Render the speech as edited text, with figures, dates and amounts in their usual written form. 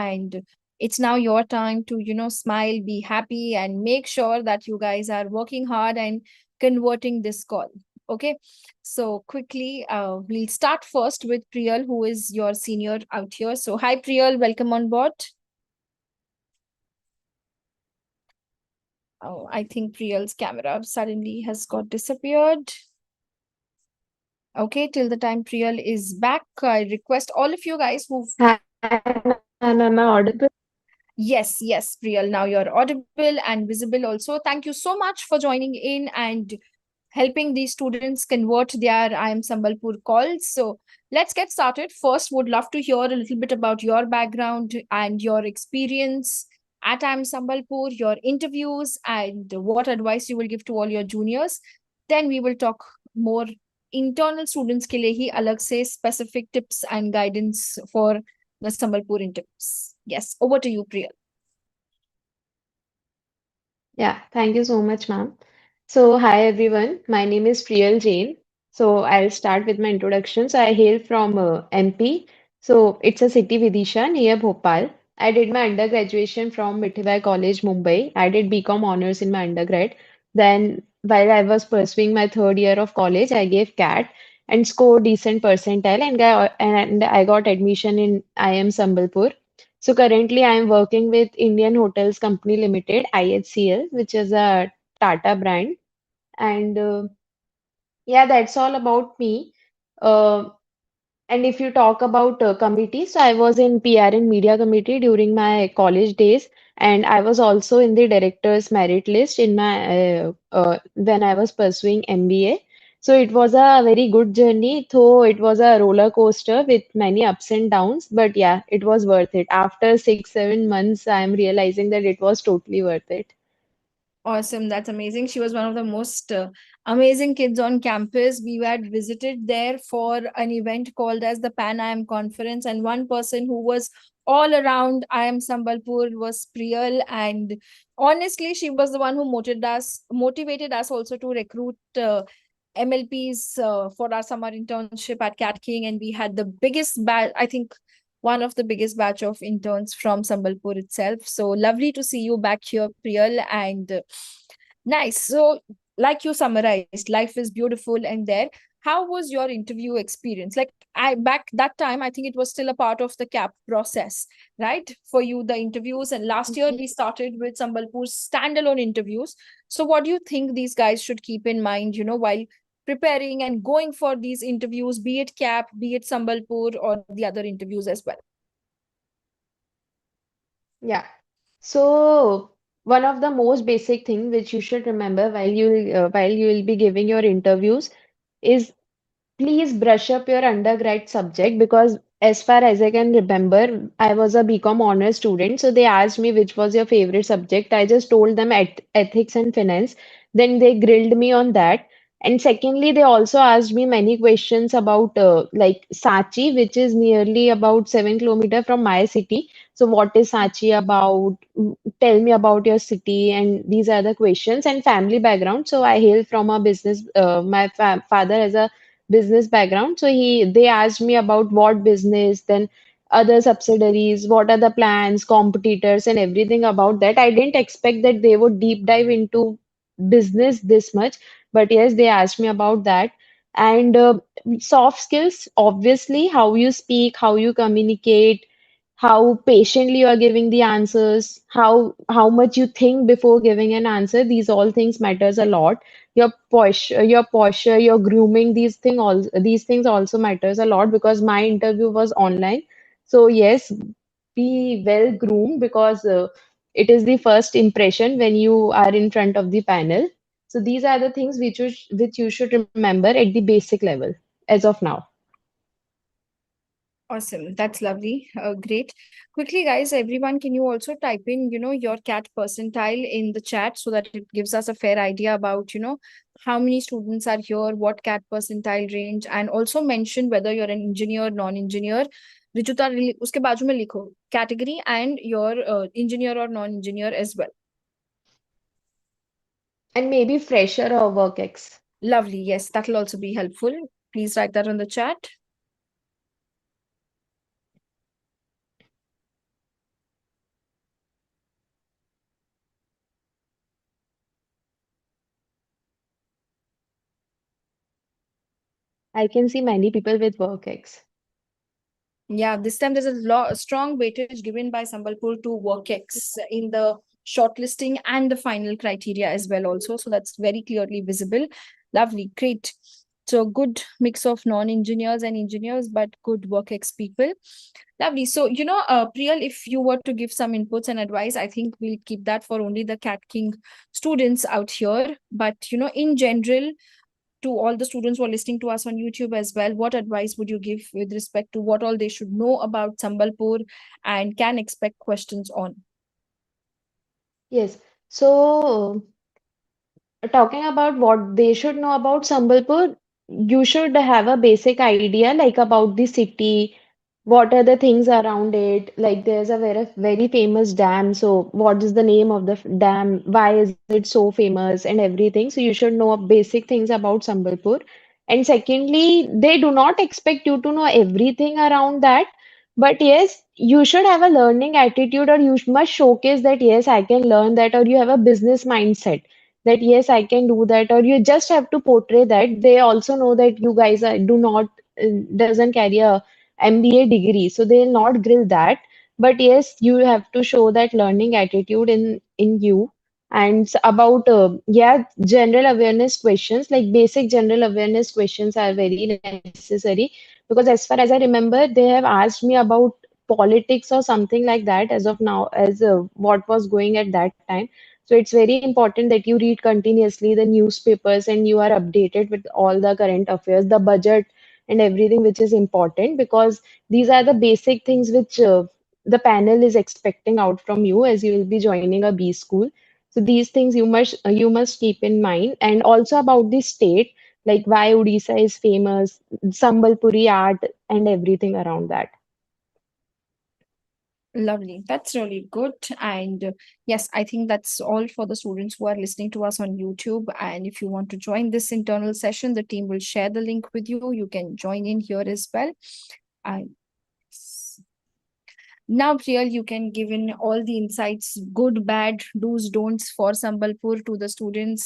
and it's now your time to, smile, be happy, and make sure that you guys are working hard and converting this call. Okay. So quickly, we'll start first with Priyal, who is your senior out here. So hi, Priyal, welcome on board. Oh, I think Priyal's camera suddenly has got disappeared. Okay, till the time Priyal is back, I request all of you guys who. Hi, am I audible? Yes, yes, Priyal, now you're audible and visible also. Thank you so much for joining in and helping these students convert their IIM Sambalpur calls. So let's get started. First, would love to hear a little bit about your background and your experience at IIM Sambalpur, your interviews, and what advice you will give to all your juniors. Then we will talk more internal students के लिए ही अलग से specific tips and guidance for the Sambalpur interviews. Yes, over to you, Priya. Yeah, thank you so much, ma'am. So, hi everyone. My name is Priyal Jain. So, I'll start with my introduction. So, I hail from MP. So, it's a city Vidisha near Bhopal. I did my undergraduation from Mithibai College, Mumbai. I did BCom honors in my undergrad. Then, while I was pursuing my third year of college, I gave CAT and scored decent percentile, and I got admission in IIM Sambalpur. So currently, I am working with Indian Hotels Company Limited, IHCL, which is a Tata brand. And yeah, that's all about me. Uh, and if you talk about committees, so I was in PR and Media Committee during my college days, and I was also in the director's merit list in my when I was pursuing MBA. So it was a very good journey, though it was a roller coaster with many ups and downs. But yeah, it was worth it. After 6, 7 months, I am realizing that it was totally worth it. Awesome. That's amazing. She was one of the most amazing kids on campus. We had visited there for an event called as the Pan Am Conference, and one person who was all around IIM Sambalpur was Priyal. And honestly, she was the one who motivated us also to recruit MLPs for our summer internship at Cat King. And we had the biggest batch, I think one of the biggest batch of interns from Sambalpur itself. So lovely to see you back here, Priyal, and nice. So, like you summarized, life is beautiful and there. How was your interview experience? Like I back that time, I think it was still a part of the CAP process, right? For you, the interviews. And last year we started with Sambalpur's standalone interviews. So, what do you think these guys should keep in mind, while preparing and going for these interviews, be it CAP, be it Sambalpur, or the other interviews as well? Yeah. So one of the most basic thing which you should remember while you will be giving your interviews is please brush up your undergrad subject because as far as I can remember, I was a BCom honors student. So they asked me which was your favorite subject. I just told them ethics and finance. Then they grilled me on that. And secondly, they also asked me many questions about like Sachi, which is nearly about 7 kilometers from my city. So what is Sachi about? Tell me about your city. And these are the questions and family background. So I hail from a business. My fa father has a business background. So they asked me about what business, then other subsidiaries, what are the plans, competitors, and everything about that. I didn't expect that they would deep dive into business this much, but yes, they asked me about that. And soft skills, obviously, how you speak, how you communicate, how patiently you are giving the answers, how much you think before giving an answer. These all things matters a lot. Your posture, your grooming, these things also matters a lot because my interview was online. So yes, be well groomed because it is the first impression when you are in front of the panel. So these are the things which you should remember at the basic level as of now. Awesome. That's lovely. Great. Quickly, guys, everyone, can you also type in, your CAT percentile in the chat so that it gives us a fair idea about, how many students are here, what CAT percentile range, and also mention whether you're an engineer, non-engineer. Rijuta, uske बाजू में लिखो category and your engineer or non-engineer as well. And maybe fresher or work ex. Lovely. Yes, that'll also be helpful. Please write that on the chat. I can see many people with work ex. Yeah, this time there's a strong weightage given by Sambalpur to WorkX in the shortlisting and the final criteria as well, also. So that's very clearly visible. Lovely, great. So good mix of non-engineers and engineers, but good WorkX people. Lovely. So, Priyal, if you were to give some inputs and advice, I think we'll keep that for only the Cat King students out here. But, in general, to all the students who are listening to us on YouTube as well, what advice would you give with respect to what all they should know about Sambalpur and can expect questions on? Yes. So, talking about what they should know about Sambalpur, you should have a basic idea like about the city, what are the things around it. Like there's a very famous dam. So what is the name of the dam? Why is it so famous and everything? So you should know basic things about Sambalpur. And secondly, they do not expect you to know everything around that. But yes, you should have a learning attitude or you must showcase that yes, I can learn that, or you have a business mindset that yes, I can do that, or you just have to portray that. They also know that you guys do not doesn't carry a MBA degree, so they'll not grill that. But yes, you have to show that learning attitude in you. And about yeah, general awareness questions, like basic general awareness questions are very necessary because as far as I remember, they have asked me about politics or something like that as of now, as what was going at that time. So it's very important that you read continuously the newspapers and you are updated with all the current affairs, the budget, and everything which is important because these are the basic things which the panel is expecting out from you as you will be joining a B school. So these things you must keep in mind, and also about the state, like why Odisha is famous, Sambalpuri art, and everything around that. Lovely. That's really good. And yes, I think that's all for the students who are listening to us on YouTube. And if you want to join this internal session, the team will share the link with you. You can join in here as well. And now, Priyal, you can give in all the insights, good, bad, do's, don'ts for Sambalpur to the students